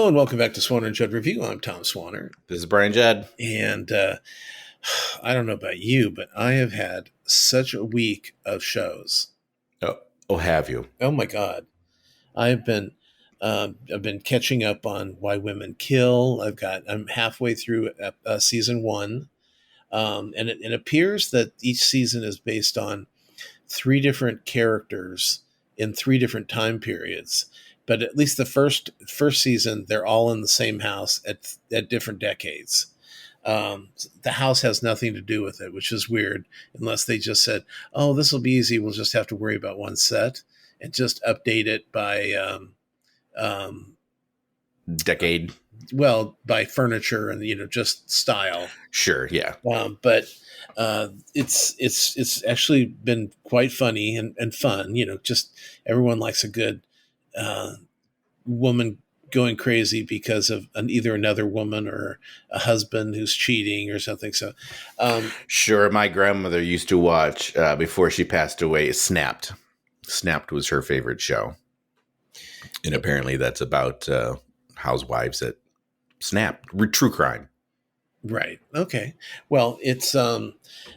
Hello and welcome back to Swanner and Judd Review. I'm Tom Swanner. This is Brian Judd. And I don't know about you, but I have had such a week of shows. Oh, have you? Oh my God. I've been catching up on Why Women Kill. I'm halfway through season 1. And it appears that each season is based on 3 different characters in 3 different time periods. But at least the first season, they're all in the same house at different decades. The house has nothing to do with it, which is weird, unless they just said, "Oh, this will be easy. We'll just have to worry about one set and just update it by decade." Well, by furniture and just style. Sure, yeah. But it's actually been quite funny and fun. Just everyone likes a good woman going crazy because of either another woman or a husband who's cheating or something. So, sure. My grandmother used to watch before she passed away. Snapped. Snapped was her favorite show, and apparently that's about housewives that snap. True crime. Right. Okay. Well, it's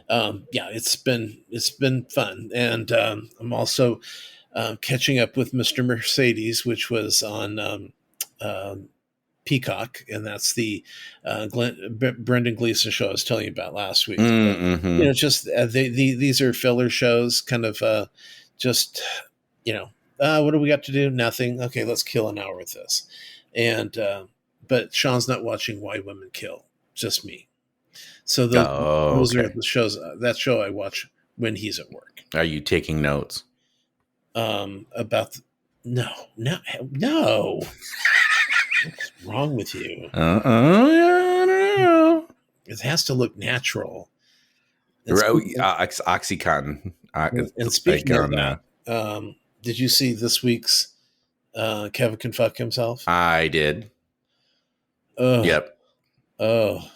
it's been fun, and I'm also catching up with Mr. Mercedes, which was on Peacock, and that's the Brendan Gleeson show I was telling you about last week. Mm-hmm. Just these are filler shows, kind of what do we got to do? Nothing. Okay, let's kill an hour with this. And but Sean's not watching Why Women Kill, just me. So those are the shows. That show I watch when he's at work. Are you taking notes? About no. What's wrong with you? It has to look natural. Oxycontin. And speaking of that, did you see this week's Kevin Can Fuck Himself? I did. Oh. Yep. Oh.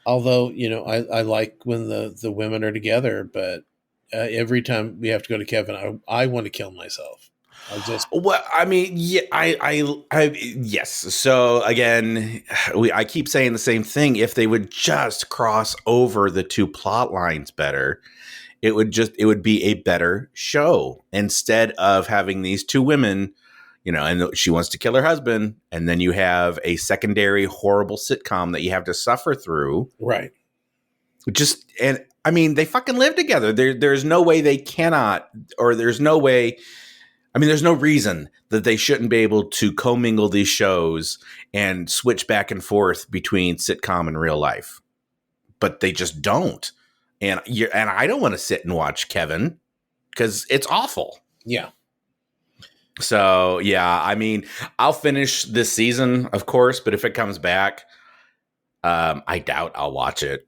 Although, I like when the women are together, but every time we have to go to Kevin, I want to kill myself. Well, I mean, yeah, yes. So again, I keep saying the same thing. If they would just cross over the 2 plot lines better, it would be a better show instead of having these 2 women, and she wants to kill her husband, and then you have a secondary horrible sitcom that you have to suffer through. Right. And I mean, they fucking live together. There's no way they cannot, or there's no way. I mean, there's no reason that they shouldn't be able to commingle these shows and switch back and forth between sitcom and real life, but they just don't. And I don't want to sit and watch Kevin because it's awful. Yeah. So yeah, I mean, I'll finish this season, of course, but if it comes back, I doubt I'll watch it.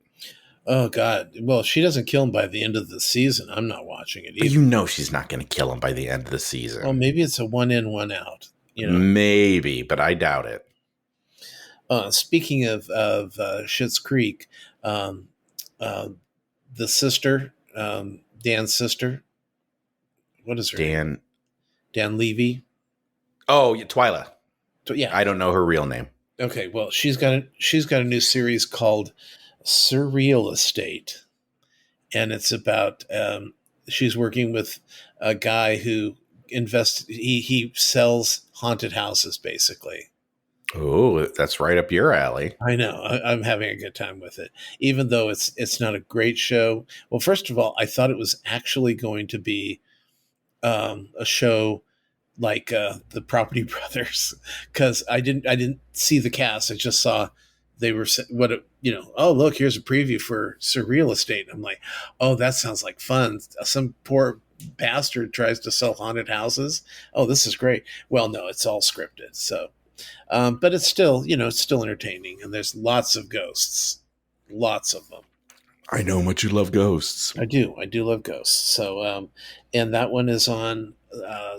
Oh God! Well, if she doesn't kill him by the end of the season, I'm not watching it either. She's not going to kill him by the end of the season. Well, maybe it's a 1 in, 1 out. Maybe, but I doubt it. Speaking of Schitt's Creek, the sister, Dan's sister, what is her name? Dan Levy. Oh, Twyla. Yeah, I don't know her real name. Okay, well, she's got a new series called Surreal Estate, and it's about she's working with a guy who he sells haunted houses, basically. Oh, that's right up your alley. I know. I'm having a good time with it, even though it's not a great show. Well, first of all, I thought it was actually going to be a show like the Property Brothers, because I didn't see the cast. I just saw they were oh, look, here's a preview for Surreal Estate. I'm like, oh, that sounds like fun. Some poor bastard tries to sell haunted houses. Oh, this is great. Well, no, it's all scripted. So, but it's still, it's still entertaining, and there's lots of ghosts, lots of them. I know how much you love ghosts. I do love ghosts. So, and that one is on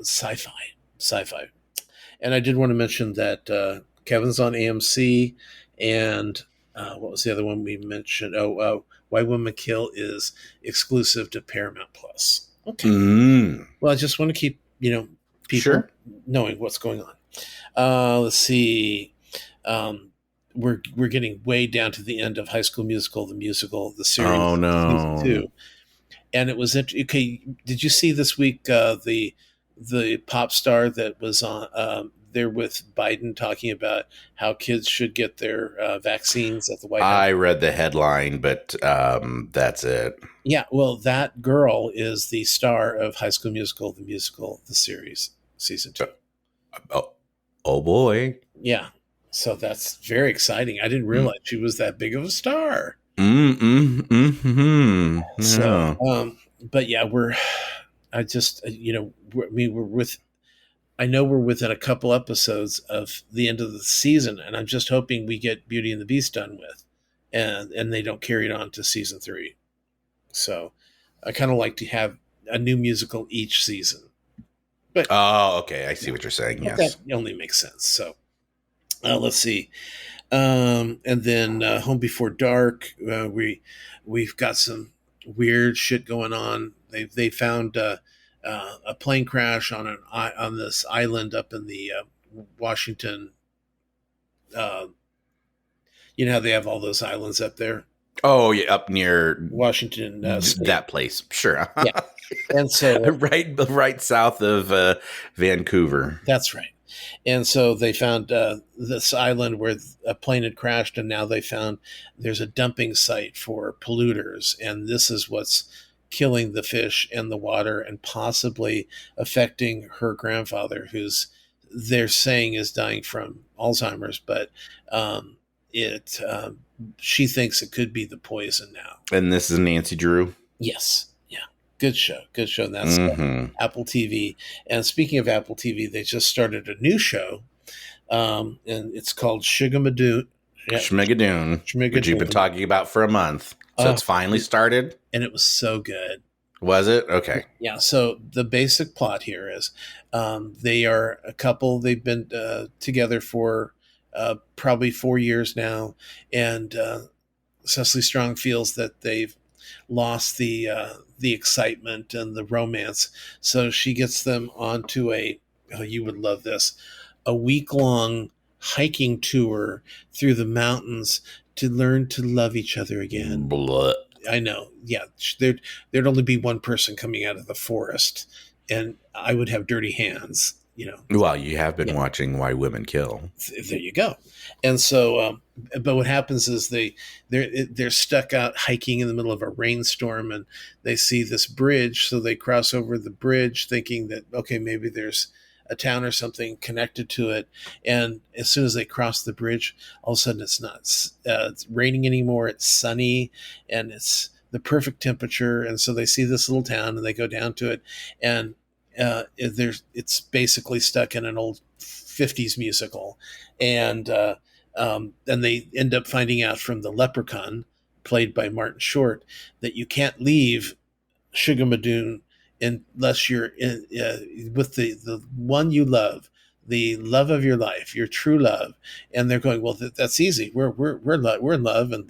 sci-fi. And I did want to mention that Kevin's on AMC, and what was the other one we mentioned? Why Women Kill is exclusive to Paramount Plus. Okay. Well, I just want to keep, people knowing what's going on. Let's see. Um, we're getting way down to the end of High School Musical, the musical, the Oh series, season no. two, and it was okay. Did you see this week the pop star that was on there with Biden talking about how kids should get their vaccines at the White House? I read the headline, but that's it. Yeah, well, that girl is the star of High School Musical, the series, season two. Oh, oh boy. Yeah, so that's very exciting. I didn't Mm. realize she was that big of a star. So, Yeah. but yeah, I just, I mean, we're with, I know we're within a couple episodes of the end of the season, and I'm just hoping we get Beauty and the Beast done with, and they don't carry it on to season three. So, I kind of like to have a new musical each season, but Oh, okay. I see yeah, what you're saying. but that Yes. only makes sense. So, let's see. And then Home Before Dark, we've got some weird shit going on. They found a plane crash on this island up in the Washington. Uh, you know how they have all those islands up there, Oh, yeah, up near Washington State. that place. Sure. Yeah, and so right south of Vancouver. that's right. And so they found this island where a plane had crashed, and now they found there's a dumping site for polluters, and this is what's killing the fish and the water, and possibly affecting her grandfather, who's they're saying is dying from Alzheimer's, but it she thinks it could be the poison now. And this is Nancy Drew. Yes, yeah, good show, good show. And that's Mm-hmm. Apple TV. And speaking of Apple TV, they just started a new show, and it's called Shugamadoon. Yeah, Schmigadoon, which you've been Shmigadoon. talking about for a month. So Oh, it's finally started. and it was so good. Was it? Okay. Yeah. So the basic plot here is they are a couple. They've been together for probably 4 years now, and Cecily Strong feels that they've lost the excitement and the romance. So she gets them onto you would love this, a week long hiking tour through the mountains to learn to love each other again. Blah. I know. Yeah. There'd only be one person coming out of the forest, and I would have dirty hands, Well, you have been Yeah. watching Why Women Kill. There you go. And so, but what happens is they're stuck out hiking in the middle of a rainstorm, and they see this bridge, so they cross over the bridge, thinking that okay, maybe there's a town or something connected to it. And as soon as they cross the bridge, all of a sudden it's not it's raining anymore. It's sunny, and it's the perfect temperature. And so they see this little town, and they go down to it, and it's basically stuck in an old 50s musical, and they end up finding out from the leprechaun played by Martin Short that you can't leave Shugamadoon unless you're with the one you love, the love of your life, your true love. And they're going, well, that's easy. We're in love, and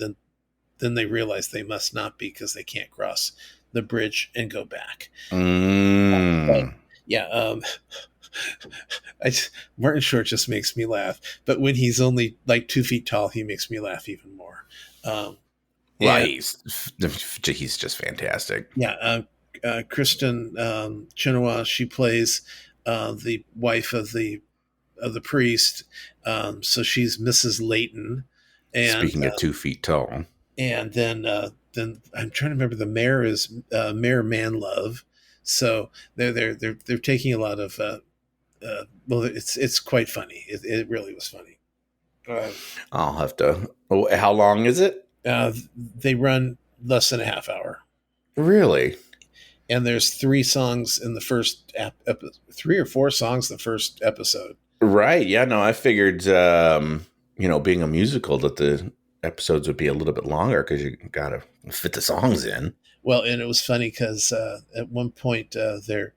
then they realize they must not be, because they can't cross the bridge and go back. But Mm. yeah, Martin Short just makes me laugh. But when he's only like 2 feet tall, he makes me laugh even more. Um, Well, and he's just fantastic. yeah, Kristen Chenoweth, she plays the wife of the priest. So she's Mrs. Layton, and Speaking of 2 feet tall. then I'm trying to remember, the mayor is Mayor Manlove. So they're taking a lot of well, it's quite funny. It really was funny. I'll have to. Oh, how long is it? They run less than a half hour, Really? and there's 3 songs in the first 3 or 4 songs the first episode. Right. Yeah. No, I figured, being a musical, that the episodes would be a little bit longer because you got to fit the songs in. Well, and it was funny because at one point they're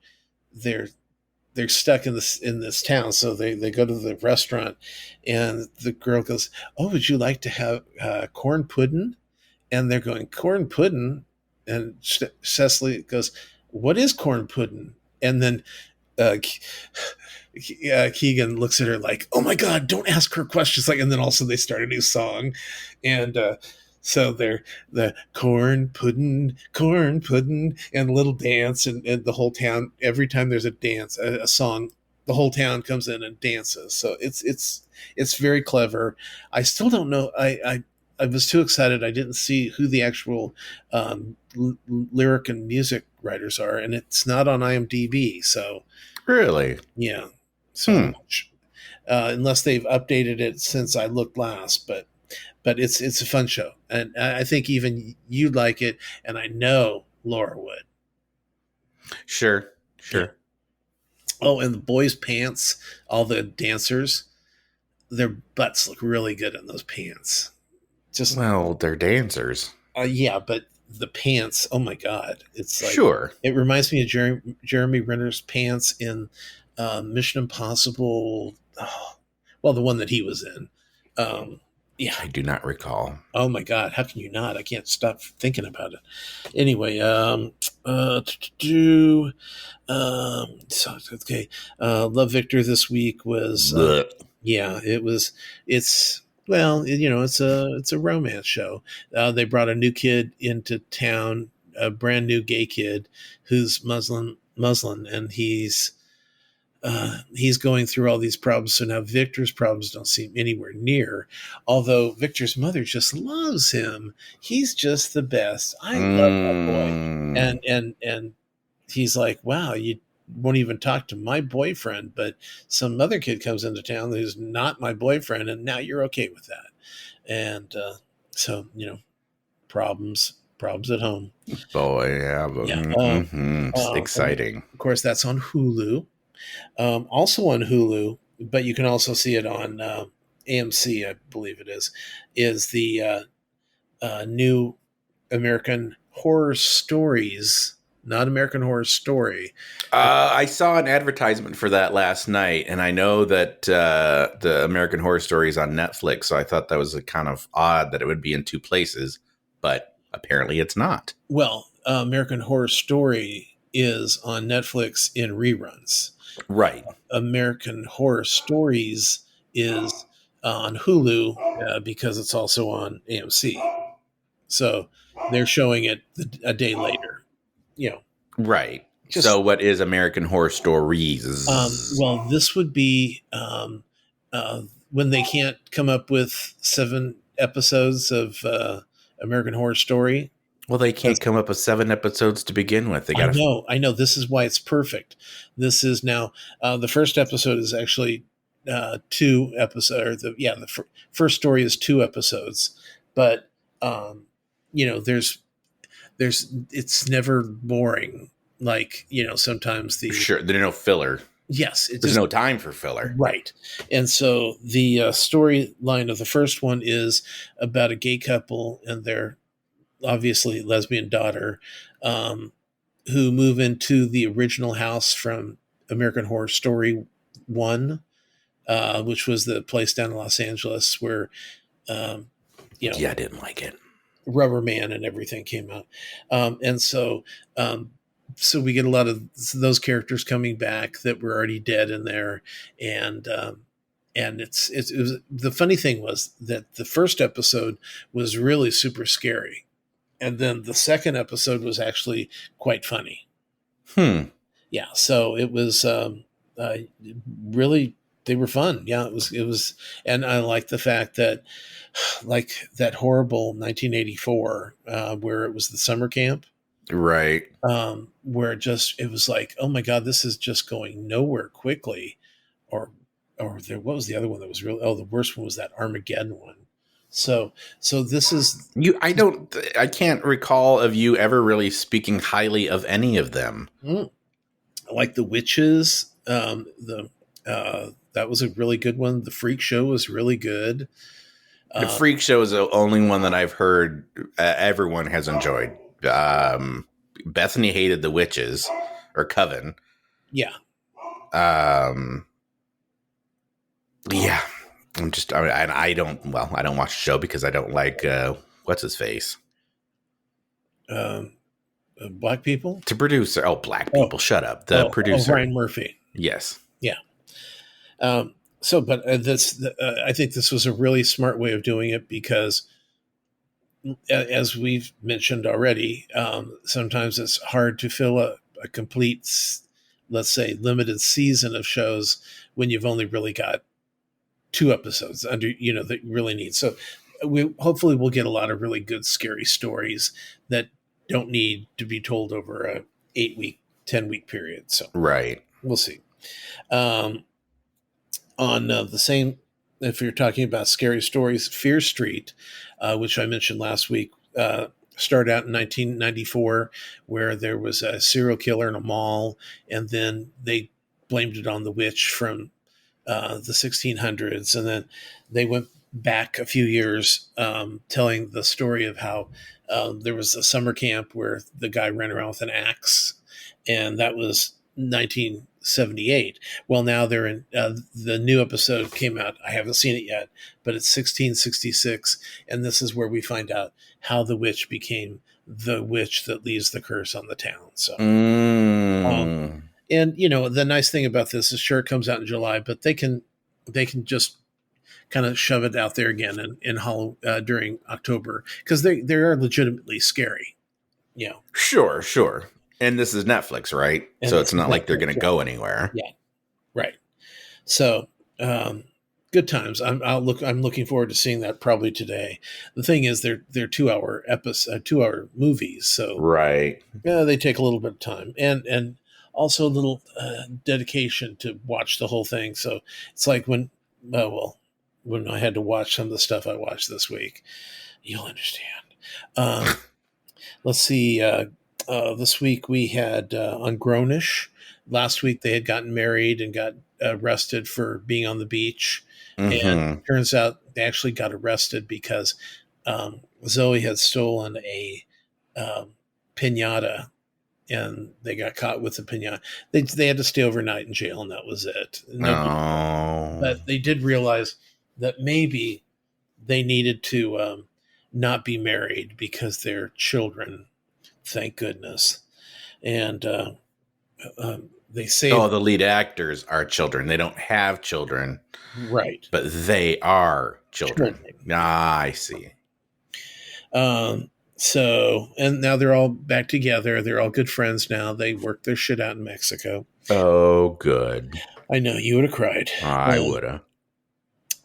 stuck in this town, so they go to the restaurant, and the girl goes, "Oh, would you like to have corn pudding?" And they're going, "Corn pudding," and Cecily goes, "What is corn pudding?" And then uh, Keegan looks at her like, "Oh my God, don't ask her questions!" Like, and then also they start a new song, and so they're the corn pudding, and a little dance, and the whole town. Every time there's a dance, a song, the whole town comes in and dances. So it's very clever. I still don't know. I was too excited. I didn't see who the actual lyric and music writers are, and it's not on IMDb. So Really? yeah. So Hmm. unless they've updated it since I looked last, but it's a fun show, and I think even you'd like it, and I know Laura would. Sure. Yeah. Sure. Oh, and the boys' pants, all the dancers, their butts look really good in those pants. Just Well, they're dancers. yeah, but the pants, oh my God, it's like Sure. it reminds me of Jeremy Renner's pants in Mission Impossible. Oh, well, the one that he was in. Yeah. I do not recall. Oh my God, how can you not? I can't stop thinking about it. Anyway, so, okay. Love Victor this week was Blech. yeah, it was. It's well, it's a romance show. They brought a new kid into town, a brand new gay kid who's Muslim, and he's going through all these problems. So now Victor's problems don't seem anywhere near. Although Victor's mother just loves him. He's just the best. I love that boy. Mm. And he's like, wow, you won't even talk to my boyfriend, but some other kid comes into town who's not my boyfriend, and now you're okay with that. And so, problems at home. Boy, yeah. Yeah. It's exciting. Of course, that's on Hulu. Also on Hulu, but you can also see it on AMC, I believe it is the new American Horror Stories, not American Horror Story. I saw an advertisement for that last night, and I know that the American Horror Story is on Netflix, so I thought that was kind of odd that it would be in two places, but apparently it's not. Well, American Horror Story is on Netflix in reruns. Right. American Horror Stories is on Hulu because it's also on AMC. So they're showing it a day later. Right. Just, so what is American Horror Stories? Well, this would be when they can't come up with 7 episodes of American Horror Story. Well, they can't come up with 7 episodes to begin with. They got I know. This is why it's perfect. This is now the first episode is actually 2 episodes. The first story is 2 episodes, but there's it's never boring. Like sometimes sure there's no filler. Yes, there's no time for filler. Right. And so the storyline of the first one is about a gay couple and their obviously lesbian daughter who move into the original house from American Horror Story 1, which was the place down in Los Angeles where, I didn't like it. Rubber Man and everything came out. And so we get a lot of those characters coming back that were already dead in there. And it was, the funny thing was that the first episode was really super scary. And then the second episode was actually quite funny. Yeah. So it was really, they were fun. Yeah, it was, and I like the fact that, like that horrible 1984, where it was the summer camp, right? Where it was like, oh my God, this is just going nowhere quickly, or what was the other one that was really? Oh, the worst one was that Armageddon one. So this is you. I can't recall of you ever really speaking highly of any of them. Like the Witches, that was a really good one. The Freak Show was really good. The Freak Show is the only one that I've heard everyone has enjoyed. Bethany hated the Witches or Coven. Yeah. Yeah. I don't watch the show because I don't like what's his face. Black people? The producer. Oh, black people. Shut up. The producer. Ryan Murphy. Yes. Yeah. But I think this was a really smart way of doing it because, as we've mentioned already, sometimes it's hard to fill a complete, let's say, limited season of shows when you've only really got 2 episodes that you really need. So we hopefully we'll get a lot of really good scary stories that don't need to be told over a 8 week, 10 week period. So Right. we'll see. Um, on the same, if you're talking about scary stories, Fear Street, which I mentioned last week, started out in 1994, where there was a serial killer in a mall, and then they blamed it on the witch from the 1600s, and then they went back a few years, telling the story of how there was a summer camp where the guy ran around with an axe, and that was 1978. Well, now they're in the new episode came out. I haven't seen it yet, but it's 1666, and this is where we find out how the witch became the witch that leaves the curse on the town. So, Mm. and the nice thing about this is, sure, it comes out in July, but they can just kind of shove it out there again during October, because they are legitimately scary. Sure, sure. And this is Netflix, right? And So this it's is not like they're Netflix, going to right? go anywhere. Yeah, right. So, good times. I'm looking forward to seeing that probably today. The thing is, they're 2 hour episode, 2 hour movies, so Right. they take a little bit of time and also a little dedication to watch the whole thing. So it's like when I had to watch some of the stuff I watched this week, you'll understand. Um, let's see. This week we had on Grownish. Last week they had gotten married and got arrested for being on the beach. And Mm-hmm. turns out they actually got arrested because Zoe had stolen a pinata, and they got caught with the pinata. They had to stay overnight in jail, and that was it. No big deal. Oh. But they did realize that maybe they needed to not be married because they're children. Thank goodness. And they say Oh, the lead actors are children. They don't have children, right but they are children. children. Ah, I see. So, and now they're all back together. They're all good friends now. They work their shit out in Mexico. Oh, good. I know you would have cried. I woulda.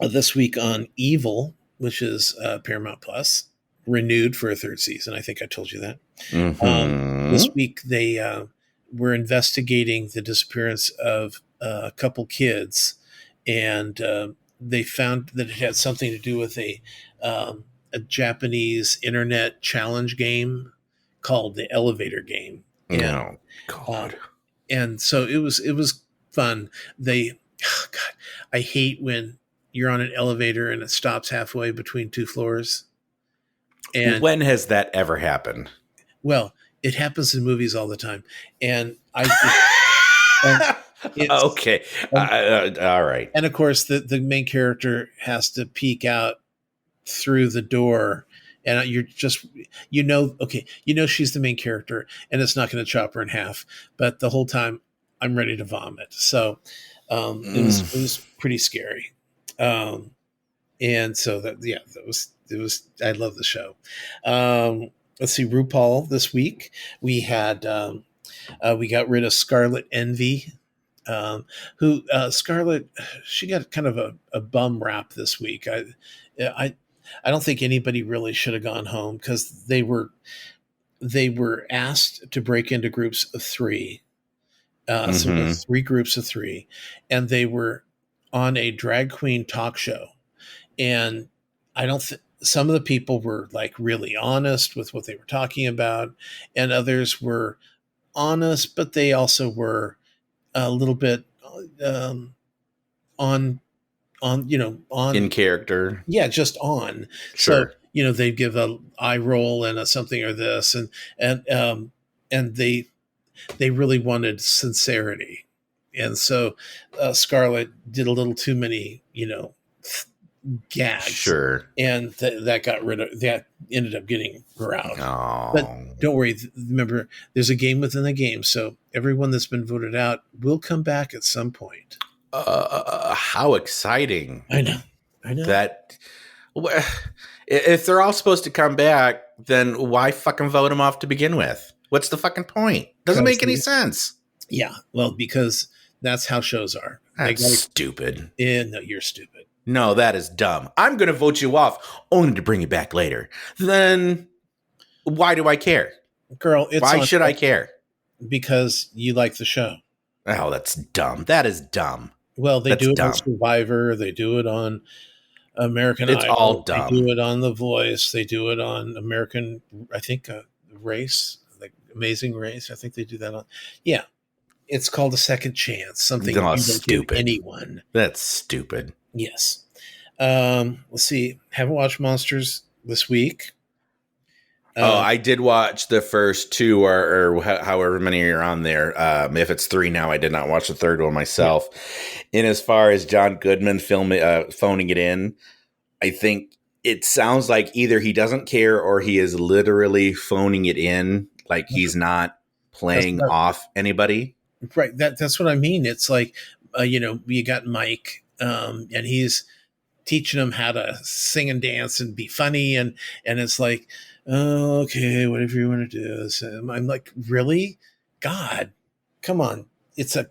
This week on Evil, which is Paramount Plus, renewed for a third season. I think I told you that. This Mm-hmm. week they were investigating the disappearance of a couple kids, and they found that it had something to do with a Japanese internet challenge game called the Elevator Game, and Oh, God. and so it was fun. God, I hate when you're on an elevator and it stops halfway between two floors. And When has that ever happened? well, it happens in movies all the time, and and it's Okay. and, All right. and of course the main character has to peek out through the door, and you're just okay, she's the main character, and it's not going to chop her in half, but the whole time I'm ready to vomit. So it was pretty scary. And so it was I love the show. Let's see, RuPaul this week we had we got rid of Scarlet Envy, who Scarlet, she got kind of a bum rap this week. I don't think anybody really should have gone home, because they were asked to break into groups of three. So Mm-hmm. 3 groups of 3, and they were on a drag queen talk show. And I don't some of the people were like really honest with what they were talking about, and others were honest, but they also were a little bit on In on character. yeah, just on. So Sure. they give a eye roll and a something or this, and they really wanted sincerity, and so Scarlett did a little too many gags, Sure. and that got rid of that, ended up getting her out. But Oh. don't worry, remember, there's a game within the game, so everyone that's been voted out will come back at some point. How exciting I know. I know. that. wh- If they're all supposed to come back, then why fucking vote them off to begin with? What's the fucking point? Doesn't Because make any sense. yeah, well, because that's how shows are. They That's got to. stupid. No, you're stupid. No, that is dumb. I'm going to vote you off only to bring you back later. Then why do I care? Girl, it's Why on should I care? because you like the show. Oh, that's dumb. That is dumb. Well, they That's do it on dumb. Survivor. They do it on American It's all Idol. They do dumb. it on The Voice. They do it on American, I think, Race, like Amazing Race. I think they do that on. Yeah, it's called a second chance, something No, you it's don't give stupid. anyone. That's stupid. Yes. Let's see. Haven't watched Monsters this week. I did watch the first two or however many are on there. If it's three now, I did not watch the third one myself. Yeah. And as far as John Goodman phoning it in, I think it sounds like either he doesn't care or he is literally phoning it in, like he's not playing off anybody. Right. That's what I mean. It's like, you got Mike, and he's teaching him how to sing and dance and be funny, and it's like, oh, okay, whatever you want to do. So I'm like, really? God, come on. It's an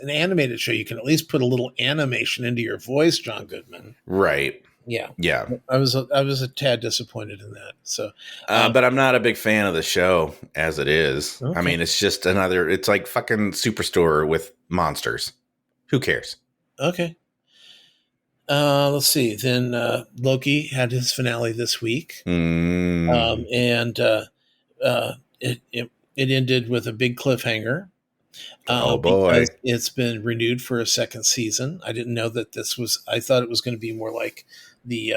animated show. You can at least put a little animation into your voice, John Goodman. Right. Yeah. Yeah. I was a tad disappointed in that. So, but I'm not a big fan of the show as it is. Okay. I mean, it's just it's like fucking Superstore with monsters. Who cares? Okay. Let's see. Then Loki had his finale this week, and it ended with a big cliffhanger. Oh boy! Because it's been renewed for a second season. I didn't know that this was. I thought it was going to be more like the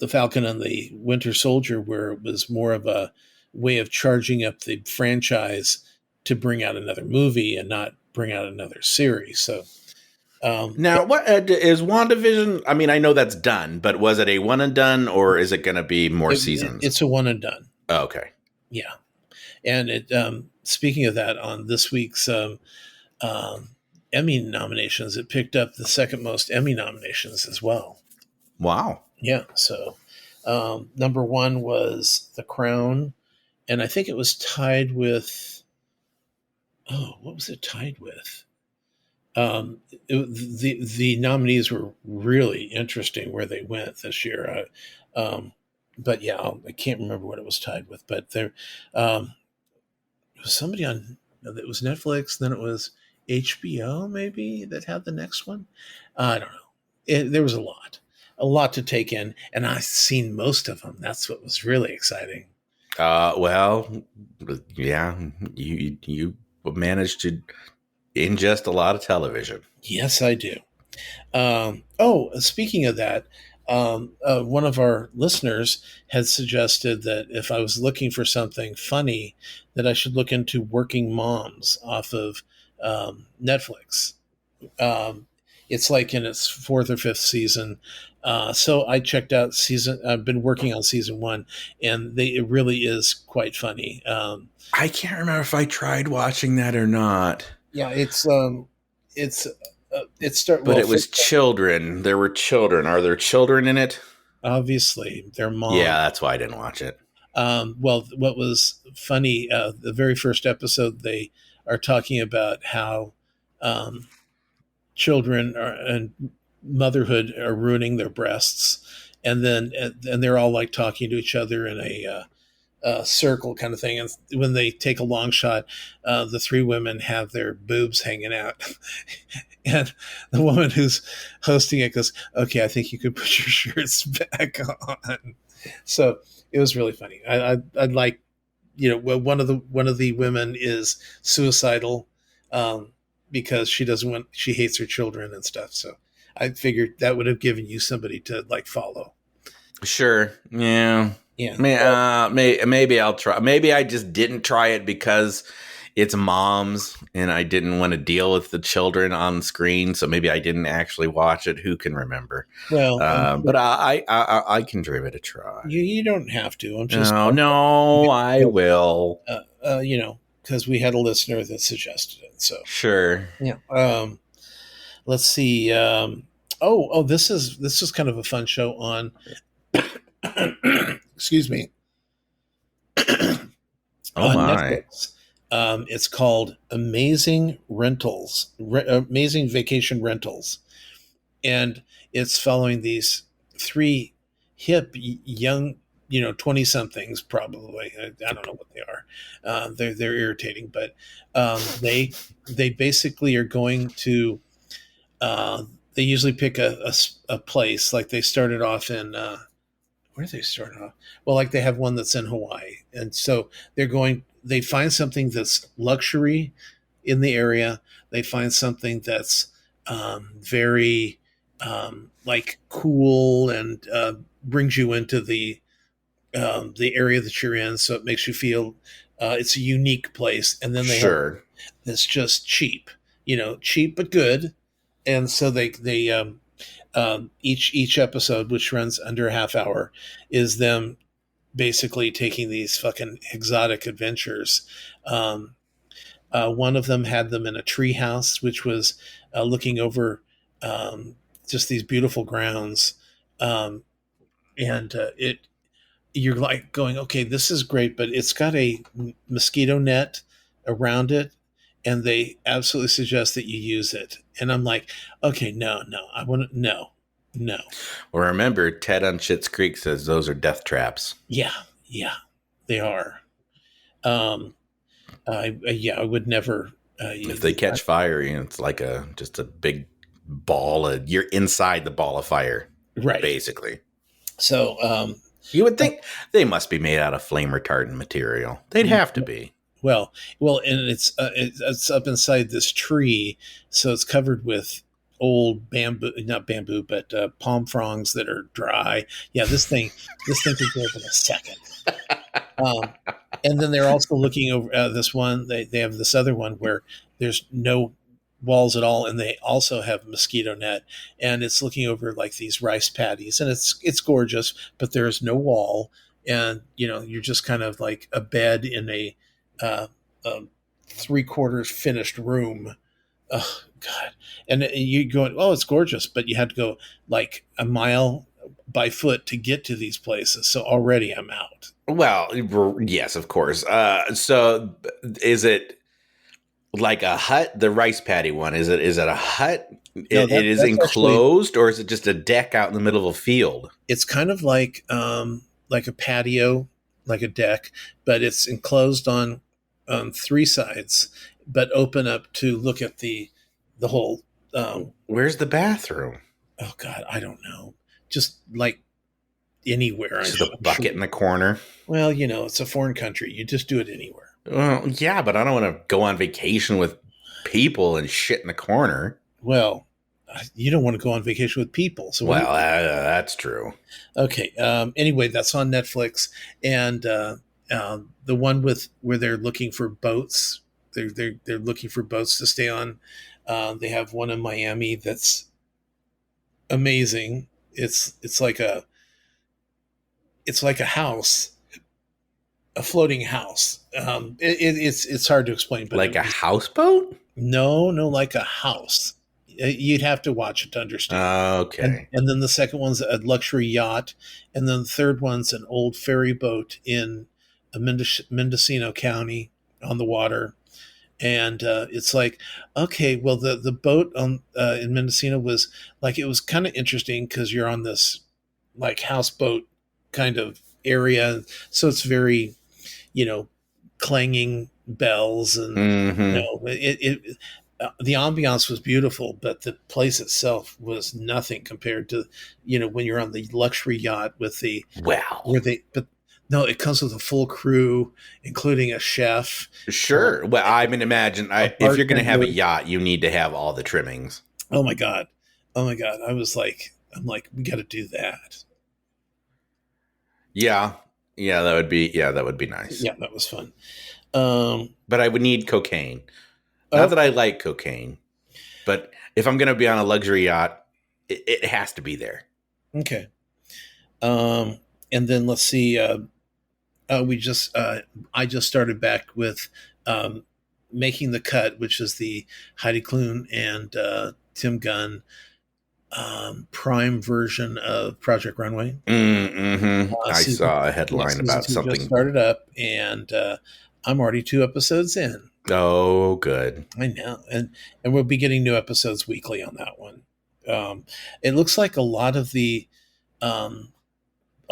Falcon and the Winter Soldier, where it was more of a way of charging up the franchise to bring out another movie and not bring out another series. So. Now, what is WandaVision? I mean, I know that's done, but was it a one and done, or is it going to be more seasons? It's a one and done. Oh, okay. Yeah, and it. Speaking of that, on this week's Emmy nominations, it picked up the second most Emmy nominations as well. Wow. Yeah. So, number one was The Crown, and I think it was tied with. Oh, what was it tied with? The nominees were really interesting where they went this year. But yeah, I can't remember what it was tied with. But there was somebody on. It was Netflix. Then it was HBO, maybe that had the next one. I don't know. There was a lot to take in, and I've seen most of them. That's what was really exciting. Well, yeah, you managed to ingest a lot of television. Yes, I do. Speaking of that, one of our listeners had suggested that if I was looking for something funny, that I should look into Working Moms off of Netflix. It's like in its fourth or fifth season. So I checked out I've been working on season one, and it really is quite funny. I can't remember if I tried watching that or not. Yeah, it was children. There were children. Are there children in it? Obviously, their mom. Yeah, that's why I didn't watch it. Well, what was funny, the very first episode, they are talking about how children and motherhood are ruining their breasts, and they're all like talking to each other in a circle kind of thing. And when they take a long shot, the three women have their boobs hanging out. And the woman who's hosting it goes, "Okay, I think you could put your shirts back on." So it was really funny. I'd like, one of the women is suicidal because she hates her children and stuff. So I figured that would have given you somebody to like follow. Sure. Yeah. Yeah. Maybe I'll try. Maybe I just didn't try it because it's moms and I didn't want to deal with the children on screen. So maybe I didn't actually watch it. Who can remember? Well, but I can give it a try. You don't have to. I'm just no, I will. Because we had a listener that suggested it. So sure. Yeah. let's see. This is kind of a fun show on. Excuse me. Oh On my. Netflix. It's called Amazing Rentals, Amazing Vacation Rentals, and it's following these three hip young, 20 somethings probably. I don't know what they are. They're irritating, but they basically are going to. They usually pick a place, like they started off in where do they start off? Well, like they have one that's in Hawaii, and so They find something that's luxury in the area. They find something that's very like cool and brings you into the area that you're in, so it makes you feel it's a unique place. And then they have Sure. that's just cheap, cheap but good. And so they each episode, which runs under a half hour, is them basically taking these fucking exotic adventures. Um, One of them had them in a tree house, which was looking over just these beautiful grounds, and it you're like going, okay, this is great, but it's got a mosquito net around it, and they absolutely suggest that you use it. And I'm like, okay, no, I want to, no, no. Well, remember, Ted on Schitt's Creek says those are death traps. Yeah, yeah, they are. Um, yeah, I would never. If they catch fire, it's like just a big ball of, you're inside the ball of fire, Right. basically. So, You would think they must be made out of flame retardant material. They'd have to be. well, and it's up inside this tree, so it's covered with old bamboo, not bamboo, but palm fronds that are dry. Yeah, this thing could go up in a second. Um, and then they're also looking over this one. They have this other one where there's no walls at all, and they also have mosquito net, and it's looking over like these rice paddies, and it's gorgeous, but there's no wall, and you're just kind of like a bed in uh, a 3/4 finished room. Oh God! And you going, oh, it's gorgeous, but you had to go like a mile by foot to get to these places. So already I'm out. Well, yes, of course. So is it like a hut? The rice paddy one, is it a hut? No, It is that's actually enclosed, or is it just a deck out in the middle of a field? it's kind of like a patio, like a deck, but it's enclosed on three sides, but open up to look at the whole. Where's the bathroom? Oh God, I don't know. Just like anywhere, Just a I'm sure. bucket in the corner. Well, it's a foreign country. You just do it anywhere. Well, yeah, but I don't want to go on vacation with people and shit in the corner. Well, you don't want to go on vacation with people. So Well, that's true. okay. Anyway, that's on Netflix, and the one with where they're looking for boats. They're looking for boats to stay on. They have one in Miami that's amazing. It's like a house, a floating house. It's hard to explain, but Like a houseboat? no, like a house. You'd have to watch it to understand. And Okay. and then the second one's a luxury yacht, and then the third one's an old ferry boat in Mendocino County on the water. And it's like, okay, well, the boat on in Mendocino was like, it was kind of interesting because you're on this like houseboat kind of area, so it's very, you know clanging bells, and Mm-hmm. the ambiance was beautiful, but the place itself was nothing compared to when you're on the luxury yacht with the Well, where they but no, it comes with a full crew, including a chef, uh, sure. Well, I mean, imagine a if you're going to have a bartender. yacht, you need to have all the trimmings. Oh my god, oh my god, I'm like, we got to do that. Yeah. That would be nice. Yeah, that was fun. um But I would need cocaine. Not that okay, I like cocaine, but if I'm going to be on a luxury yacht, it has to be there. okay. And then let's see. We just I just started back with um, making the cut, which is the Heidi Klum and Tim Gunn Prime version of Project Runway. I saw a headline Season about two just something. started up, and I'm already 2 episodes in. Oh, good. I know, and we'll be getting new episodes weekly on that one. It looks like um, a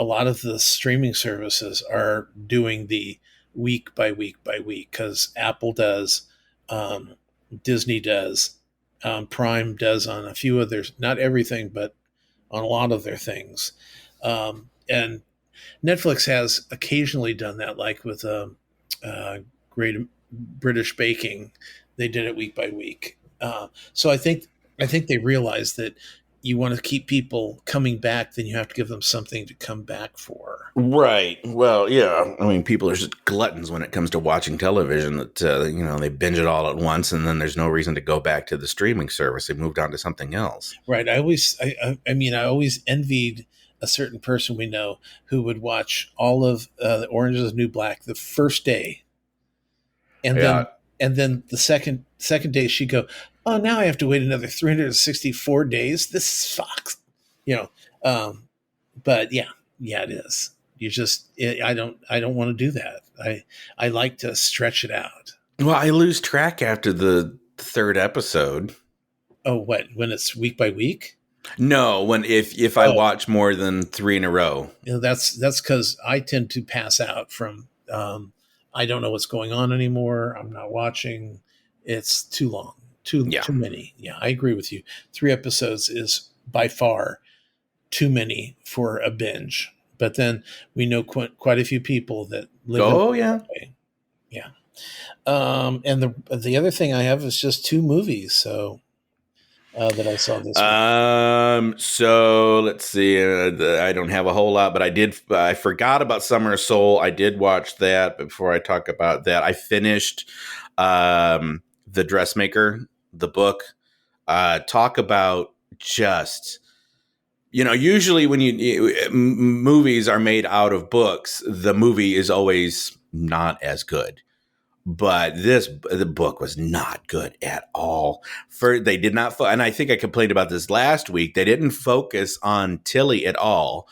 lot of the streaming services are doing the week by week by week, because Apple does, um, Disney does, Prime does on a few of their, not everything, but on a lot of their things. And Netflix has occasionally done that, like with Great British Baking. They did it week by week. So I think they realize that you want to keep people coming back, then you have to give them something to come back for. Right. Well, yeah. I mean, people are just gluttons when it comes to watching television. That they binge it all at once, and then there's no reason to go back to the streaming service. They moved on to something else. Right. I mean, I always envied a certain person we know who would watch all of the Orange is the New Black the first day, and Yeah. then the second day she'd go, oh, now I have to wait another 364 days. This sucks, you know. But yeah, it is. I don't want to do that. I like to stretch it out. Well, I lose track after the third episode. Oh, what, when it's week by week? No, when if I watch more than 3 in a row. That's because I tend to pass out from. I don't know what's going on anymore. I'm not watching. It's too long. Too many. Yeah, I agree with you. 3 episodes is by far too many for a binge. But then we know quite a few people that live. Oh, yeah. Yeah. And the other thing I have is just 2 movies. So that I saw this week. So let's see. I don't have a whole lot, but I forgot about Summer of Soul. I did watch that. But before I talk about that, I finished The Dressmaker, the book. Talk about just, usually when movies are made out of books, the movie is always not as good. But the book was not good at all. They did not, and I think I complained about this last week. They didn't focus on Tilly at all,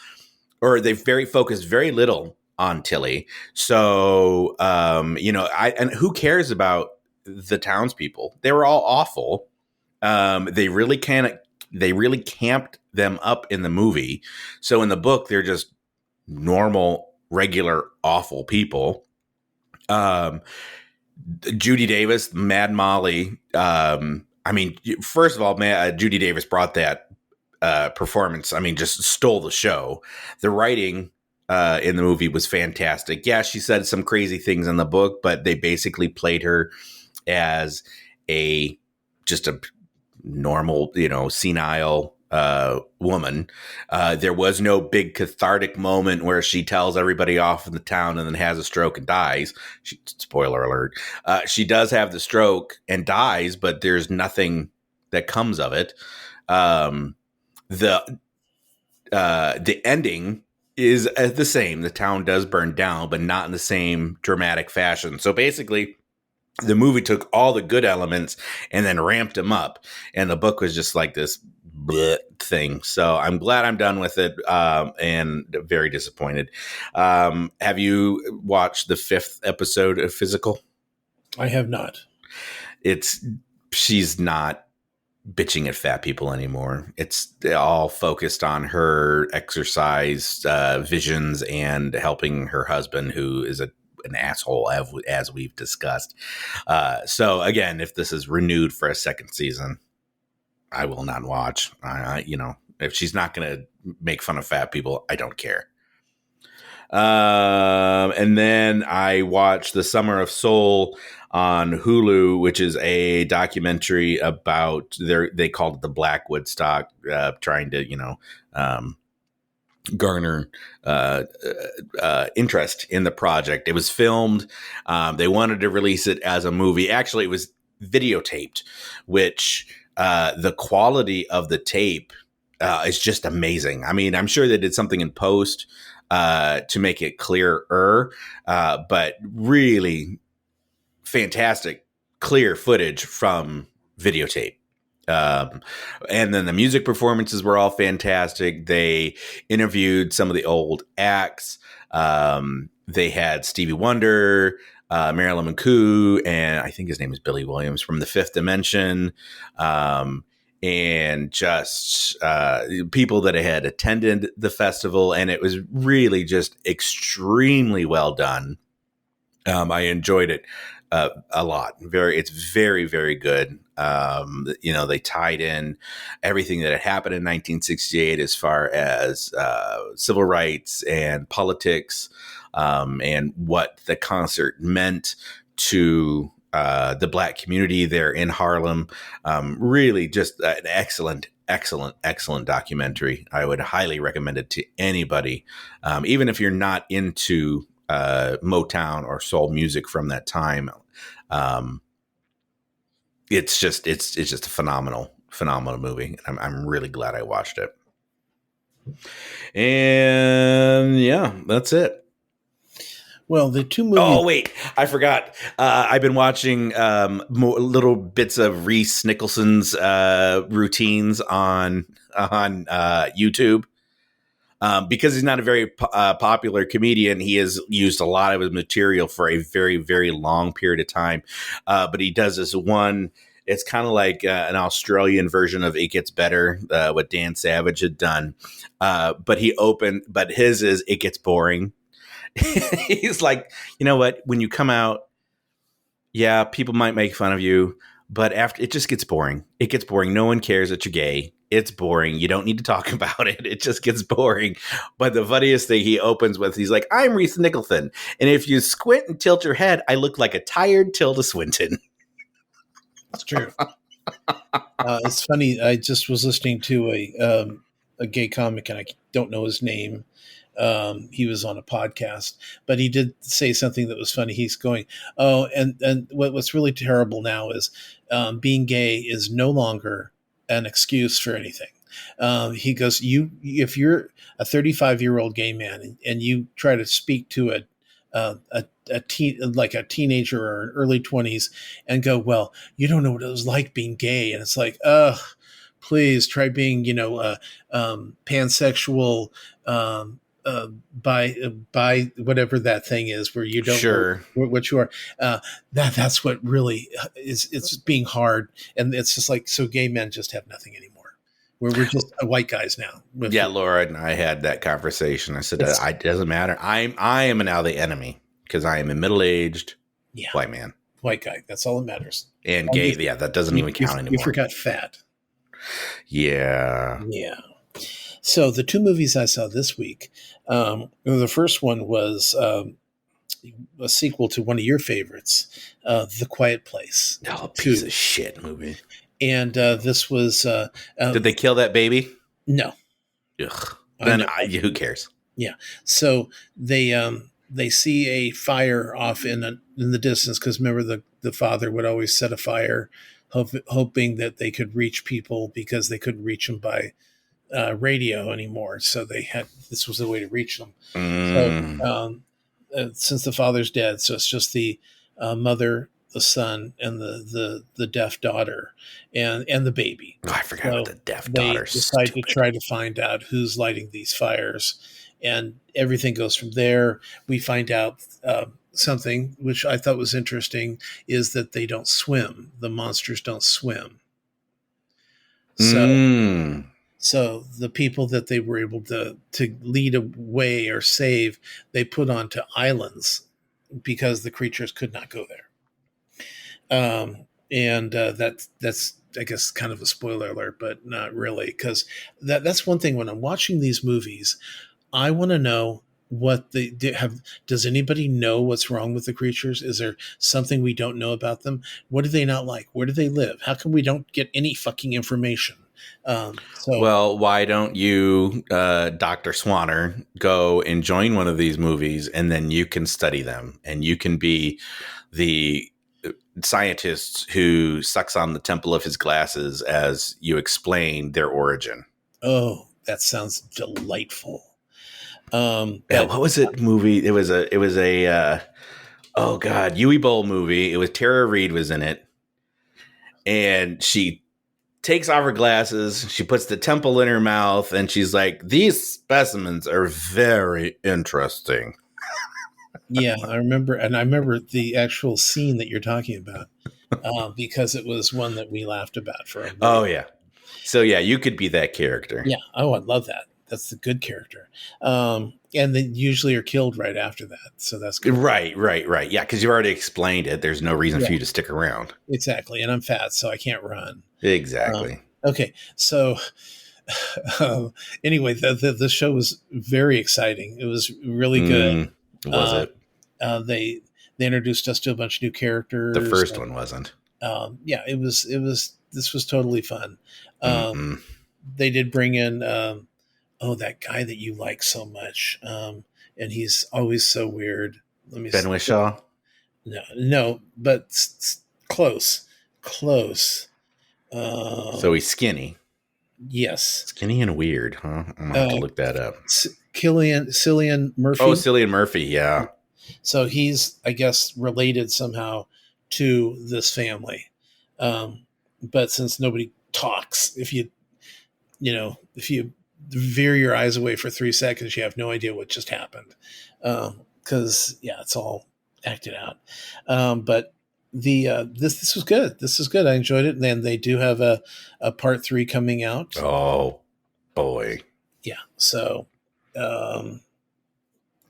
or they focused very little on Tilly. So, and who cares about the townspeople? They were all awful. They really camped them up in the movie. So in the book, they're just normal, regular, awful people. Judy Davis, Mad Molly. First of all, Judy Davis brought that performance. I mean, just stole the show. The writing in the movie was fantastic. Yeah, she said some crazy things in the book, but they basically played her as just a normal, senile woman. There was no big cathartic moment where she tells everybody off in the town and then has a stroke and dies. Spoiler alert. She does have the stroke and dies, but there's nothing that comes of it. The ending is the same. The town does burn down, but not in the same dramatic fashion. So basically, the movie took all the good elements and then ramped them up. And the book was just like this bleh thing. So I'm glad I'm done with it, and very disappointed. Have you watched the 5th episode of Physical? I have not. She's not bitching at fat people anymore. It's all focused on her exercise visions and helping her husband, who is an asshole, as we've discussed. So again, if this is renewed for a 2nd season, I will not watch. If she's not going to make fun of fat people, I don't care. And then I watched The Summer of Soul on Hulu, which is a documentary about they called it the Black Woodstock, trying to, garner interest in the project. It was filmed. They wanted to release it as a movie. Actually, it was videotaped, which the quality of the tape is just amazing. I mean, I'm sure they did something in post to make it clearer, but really fantastic clear footage from videotape. Um, and then the music performances were all fantastic. They interviewed some of the old acts. They had Stevie Wonder, Marilyn McCoo, and I think his name is Billy Williams from the Fifth Dimension. And just people that had attended the festival. And it was really just extremely well done. I enjoyed it a lot. It's very, very good. They tied in everything that had happened in 1968 as far as civil rights and politics, and what the concert meant to the Black community there in Harlem. Really just an excellent documentary. I would highly recommend it to anybody, even if you're not into Motown or soul music from that time. It's just a phenomenal movie. I'm really glad I watched it. And yeah, that's it. Well, the two movies. Oh wait, I forgot. I've been watching more little bits of Reese Nicholson's routines on YouTube. Because he's not a very popular comedian, he has used a lot of his material for a very, very long period of time. But he does this one. It's kind of like an Australian version of It Gets Better, what Dan Savage had done. But his is It Gets Boring. He's like, you know what? When you come out, yeah, people might make fun of you, but after it just gets boring. It gets boring. No one cares that you're gay. It's boring. You don't need to talk about it. It just gets boring. But the funniest thing he opens with, he's like, I'm Reese Nicholson. And if you squint and tilt your head, I look like a tired Tilda Swinton. That's true. It's funny. I just was listening to a gay comic, and I don't know his name. He was on a podcast, but he did say something that was funny. He's going, "Oh, and what's really terrible now is being gay is no longer an excuse for anything." He goes, if you're a 35-year-old gay man and you try to speak to a teenager or an early 20s and go, well, you don't know what it was like being gay, and it's like, please try being, pansexual, by whatever that thing is where you don't know what you are. That's what really is. It's being hard, and it's just like, so gay men just have nothing anymore. We're just white guys now. Yeah, Laura and I had that conversation. I said, it doesn't matter. I am now the enemy because I am a middle-aged white man, white guy. That's all that matters. And gay, that doesn't even count anymore. You forgot fat. Yeah. So the two movies I saw this week, the first one was a sequel to one of your favorites, The Quiet Place. Oh, piece of shit movie. And this was... did they kill that baby? No. Ugh. Then who cares? Yeah. So they see a fire off in the distance, because remember the father would always set a fire, hoping that they could reach people because they couldn't reach them by radio anymore. So this was the way to reach them. So since the father's dead, so it's just the mother, the son, and the deaf daughter, and the baby. Oh, I forgot about the deaf daughter. They decide to try to find out who's lighting these fires, and everything goes from there. We find out something which I thought was interesting, is that they don't swim. The monsters don't swim. So the people that they were able to lead away or save, they put onto islands because the creatures could not go there. That's I guess kind of a spoiler alert, but not really, because that's one thing when I'm watching these movies, I want to know what they have. Does anybody know what's wrong with the creatures? Is there something we don't know about them? What do they not like? Where do they live? How come we don't get any fucking information? Well, why don't you, Dr. Swanner, go and join one of these movies, and then you can study them, and you can be the scientist who sucks on the temple of his glasses as you explain their origin. Oh, that sounds delightful. What was it movie? It was a oh God, Yui Bowl movie. It was Tara Reid was in it. and she takes off her glasses, she puts the temple in her mouth, and she's like, "These specimens are very interesting." Yeah, I remember, and I remember the actual scene that you're talking about because it was one that we laughed about for a Oh really. yeah. So yeah, you could be that character. Yeah. Oh, I love that. That's the good character. And they usually are killed right after that, so that's kind of Right, right, right. Yeah, because you already explained it. There's no reason yeah, for you to stick around. exactly. And I'm fat, so I can't run. Um, Exactly. okay, so um, anyway, the show was very exciting. It was really good. Was Um, it? they introduced us to a bunch of new The characters. first one wasn't. Yeah, it was this was totally fun. Um, Mm-mm. they did bring in that guy that you like so much, and he's always so weird. Let me Ben Wishaw. no, but close, close. So Um, he's skinny. yes, Skinny and weird, huh? I'm gonna have to uh, look that up. Cillian Oh, Murphy. Cillian Murphy, yeah. So he's, I guess, related somehow to this family. But since nobody talks, if you veer your eyes away for 3 seconds, you have no idea what just happened. Because yeah, it's all acted out. But this was good. This is good. I enjoyed it. And then they do have a part three coming out. Oh boy. Yeah. So um,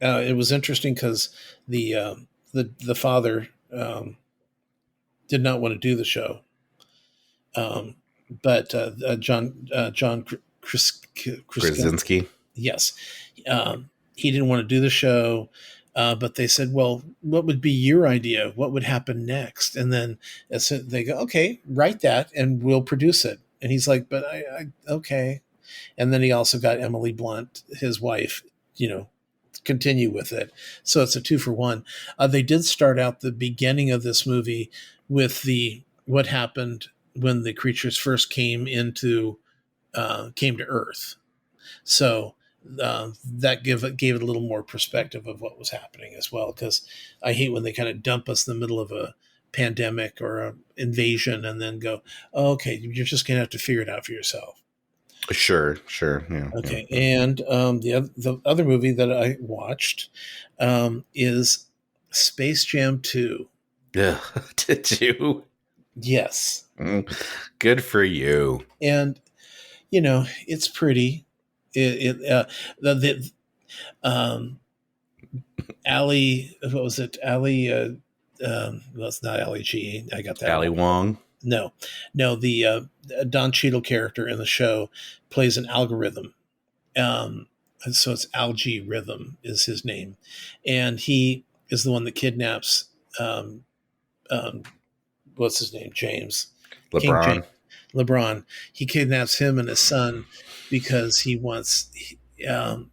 it was interesting because the father did not want to do the show, but John Krasinski, Krasinski. yes, he didn't want to do the show. But they said, "Well, what would be your idea? What would happen next?" And then they go, "Okay, write that, and we'll produce it." And he's like, "But I okay." And then he also got Emily Blunt, his wife, continue with it. So it's a 2-for-1. They did start out the beginning of this movie with the what happened when the creatures first came to Earth. So that gave it a little more perspective of what was happening as well. Because I hate when they kind of dump us in the middle of a pandemic or a invasion and then go, oh, okay, you're just gonna have to figure it out for yourself. Sure. Yeah. Okay, and the other movie that I watched is Space Jam 2. Yeah. Did you? Yes, Good for you. and it's pretty. The um, Ali, what was it? Ali, well, it's not Ali G. I got that Ali wrong. Wong. No, no, the Don Cheadle character in the show plays an algorithm. So it's Algae Rhythm is his name, and he is the one that kidnaps um, um, what's his name, James, King James, LeBron. LeBron. He kidnaps him and his son because um,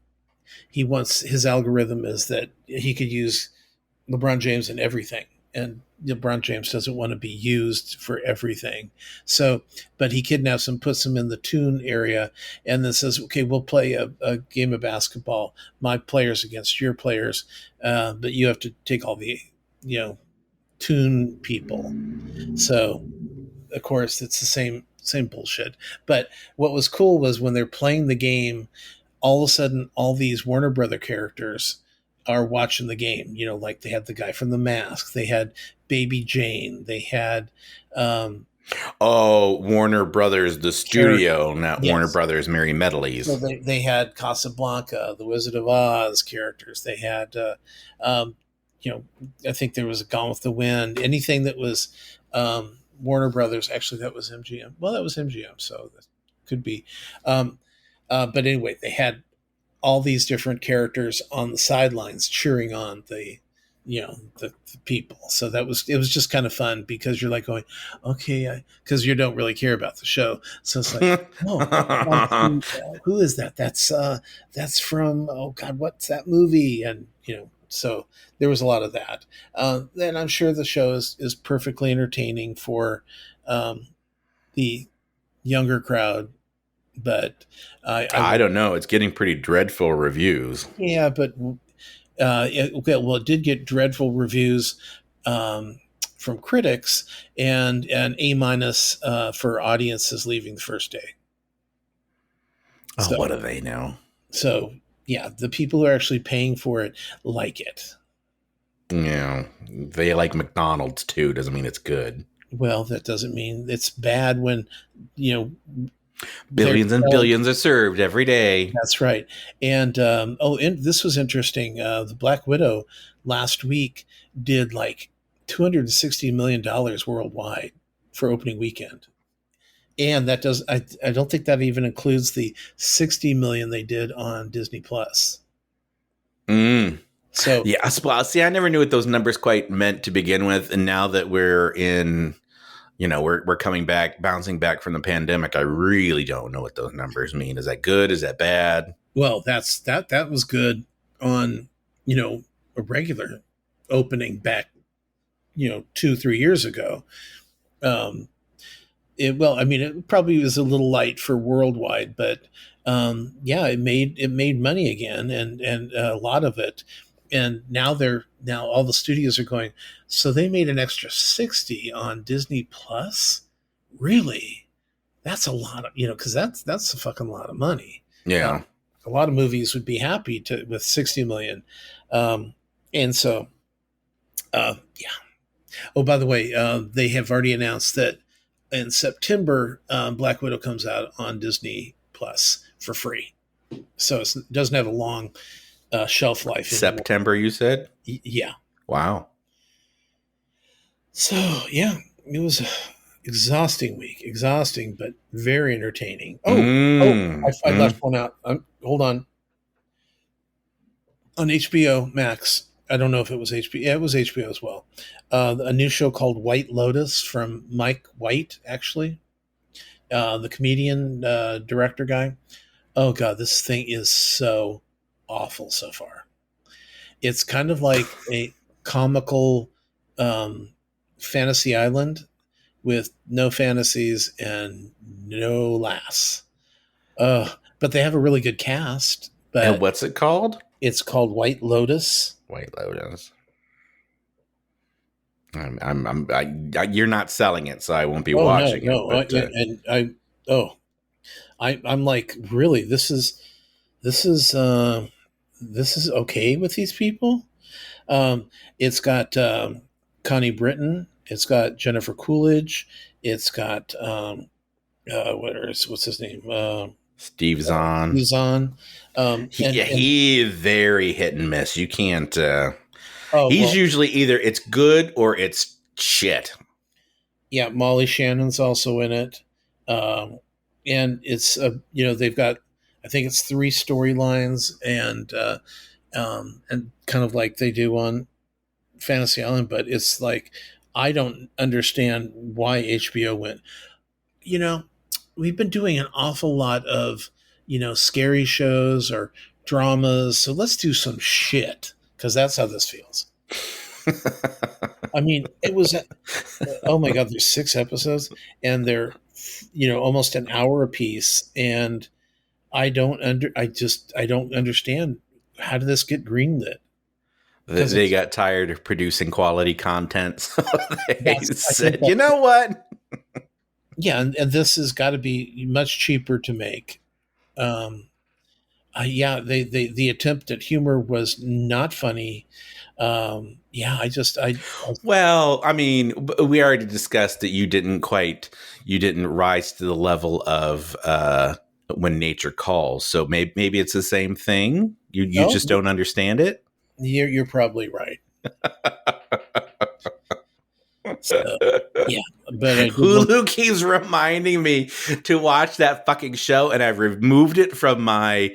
he wants his algorithm is that he could use LeBron James in everything. And LeBron James doesn't want to be used for everything. So, but he kidnaps him, puts him in the tune area, and then says, okay, we'll play a game of basketball, my players against your players, but you have to take all the, tune people. So, of course, it's the same bullshit. But what was cool was when they're playing the game, all of a sudden, all these Warner Brother characters are watching the game. Like they had the guy from The Mask, they had Baby Jane, they had Oh, Warner Brothers, the character. studio, not Warner Yes. Brothers, Merry So Medleys. they had Casablanca, the Wizard of Oz characters. They had, um, I think there was a Gone with the Wind. Anything that was Warner Brothers. Actually, that was MGM. Well, that was MGM, so that could be. Um, but anyway, they had all these different characters on the sidelines cheering on the people. So it was just kind of fun because you're like going, okay, because you don't really care about the show. So it's like, oh, I gotta see, who is that? That's from, oh God, what's that movie? And so there was a lot of that. And I'm sure the show is perfectly entertaining for um, the younger crowd, but I I would, don't know. It's getting pretty dreadful reviews. yeah, but okay, well, it did get dreadful reviews from critics and an A minus for audiences leaving the first day. Oh, So, what do they know? so yeah, the people who are actually paying for it like it. Yeah, they like McDonald's too. Doesn't mean it's good. Well, that doesn't mean it's bad when, you know, they're Billions and selling. billions are served every day. That's right. And and this was interesting. The Black Widow last week did like $260 million worldwide for opening weekend. And that does I don't think that even includes the 60 million they did on Disney Plus. Mm. So Yeah, well, see, I never knew what those numbers quite meant to begin with, and now that we're in, we're coming back, bouncing back from the pandemic, I really don't know what those numbers mean. Is that good? Is that bad? well, that was good on, a regular opening back, 2-3 years ago. Um, I mean, it probably was a little light for worldwide, but yeah, it made money again, and a lot of it. And now all the studios are going. So they made an extra 60 on Disney Plus. Really, that's a lot of because that's a fucking lot of money. Yeah. A lot of movies would be happy to with 60 million, and so yeah. Oh, by the way, they have already announced that in September, Black Widow comes out on Disney Plus for free. So it doesn't have a long shelf life anymore. September, you said? Yeah. Wow. So yeah, it was an exhausting, but very entertaining. I left one out. Hold on. On HBO Max, I don't know if it was HBO. Yeah, it was HBO as well. A new show called White Lotus from Mike White, actually, the comedian director guy. Oh god, this thing is so awful so far. It's kind of like a comical fantasy island with no fantasies and no laughs. But they have a really good cast. And But what's it called? it's called White Lotus. White Lotus. You're not selling it, so I won't be Oh no, watching it. no, But I'm like, really, this is this is okay with these people. It's got Connie Britton. It's got Jennifer Coolidge. It's got what's his name? Steve Zahn. He's on. He is very hit and miss. You can't. Oh, He's well, usually either it's good or it's shit. yeah, Molly Shannon's also in it. And it's they've got, I think it's 3 storylines, and kind of like they do on Fantasy Island, but it's like I don't understand why HBO went. You know, we've been doing an awful lot of scary shows or dramas, so let's do some shit because that's how this feels. I mean, it was oh my god, there's 6 episodes and they're almost an hour apiece, and I don't understand how did this get greenlit? They got tired of producing quality content, so they said, that's, "You know what? Yeah, and this has got to be much cheaper to make." Yeah, the attempt at humor was not funny. Yeah, I Well, I mean, we already discussed that you didn't rise to the level of When Nature Calls. So maybe it's the same thing. You no, just don't understand it. you're probably right. So, yeah, but Hulu keeps reminding me to watch that fucking show, and I've removed it from my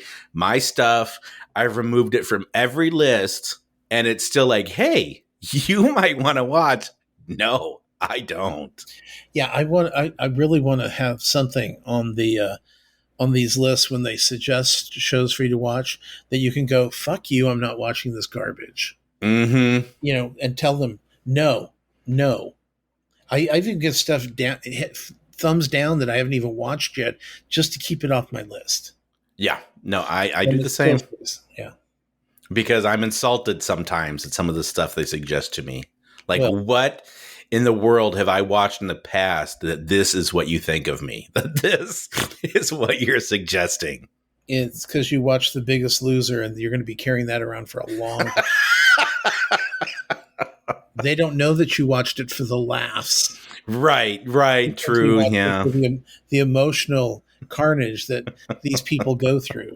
stuff. I've removed it from every list, and it's still like, hey, you might want to watch. No, I don't. Yeah, I really want to have something on the on these lists when they suggest shows for you to watch that you can go, fuck you, I'm not watching this garbage. Mm-hmm. And tell them no. I even give stuff down, thumbs down that I haven't even watched yet, just to keep it off my list. Yeah, no, I do the same. Yeah, because I'm insulted sometimes at some of the stuff they suggest to me. Like, well, what in the world have I watched in the past that this is what you think of me? That this is what you're suggesting? It's because you watch The Biggest Loser, and you're going to be carrying that around for a long time. They don't know that you watched it for the laughs. Right, Because true, yeah. The emotional carnage that these people go through.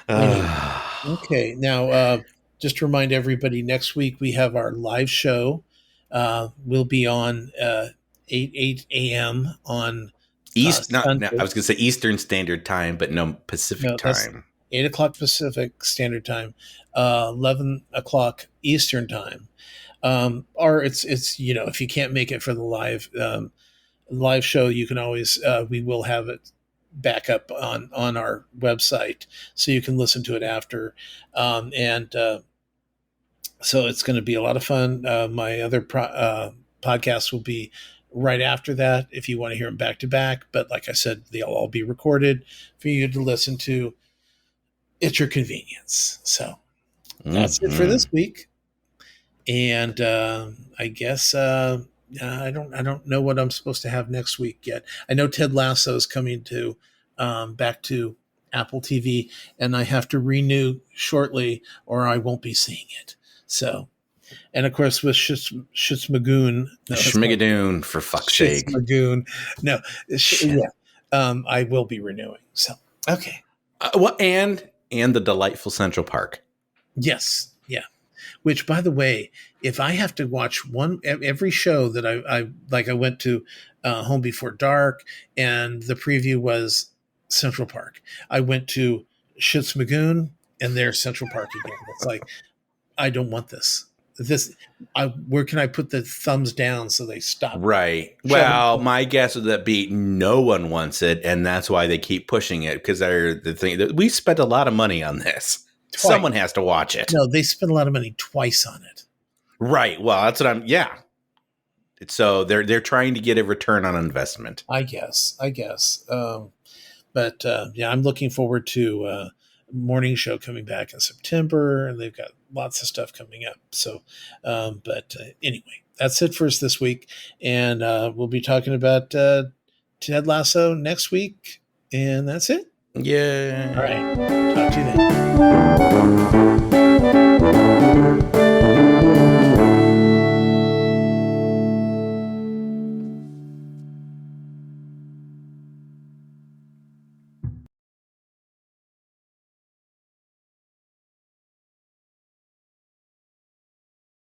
Anyway, okay, now just to remind everybody, next week we have our live show. We'll be on 8 a.m. on East, not, Sunday. I was going to say Eastern Standard Time, but no, Pacific time. 8 o'clock Pacific Standard Time, 11 o'clock Eastern Time. Or it's if you can't make it for the live show, you can always we will have it back up on our website, so you can listen to it after. So it's going to be a lot of fun. My other podcasts will be right after that if you want to hear them back to back. But like I said, they'll all be recorded for you to listen to at your convenience. So that's it for this week. And I guess I don't know what I'm supposed to have next week yet. I know Ted Lasso is coming to back to Apple TV, and I have to renew shortly, or I won't be seeing it. So, and of course with Schmigadoon, Schmigadoon, for fuck's sake. Schmigadoon. No, yeah, I will be renewing. So, okay. And the delightful Central Park. Yes, yeah. Which, by the way, if I have to watch every show that I went to Home Before Dark, and the preview was Central Park. I went to Schmigadoon, and there's Central Park again. It's like, I don't want this. Where can I put the thumbs down so they stop? Right. Well, my guess would that be no one wants it, and that's why they keep pushing it, because they're the thing that we spent a lot of money on this. Twice. Someone has to watch it. No, they spent a lot of money twice on it. Right. Well, that's what yeah. So they're trying to get a return on investment. I guess. But yeah, I'm looking forward to morning show coming back in September, and they've got lots of stuff coming up. So, anyway, that's it for us this week, and we'll be talking about Ted Lasso next week, and that's it. Yeah. All right. Talk to you then.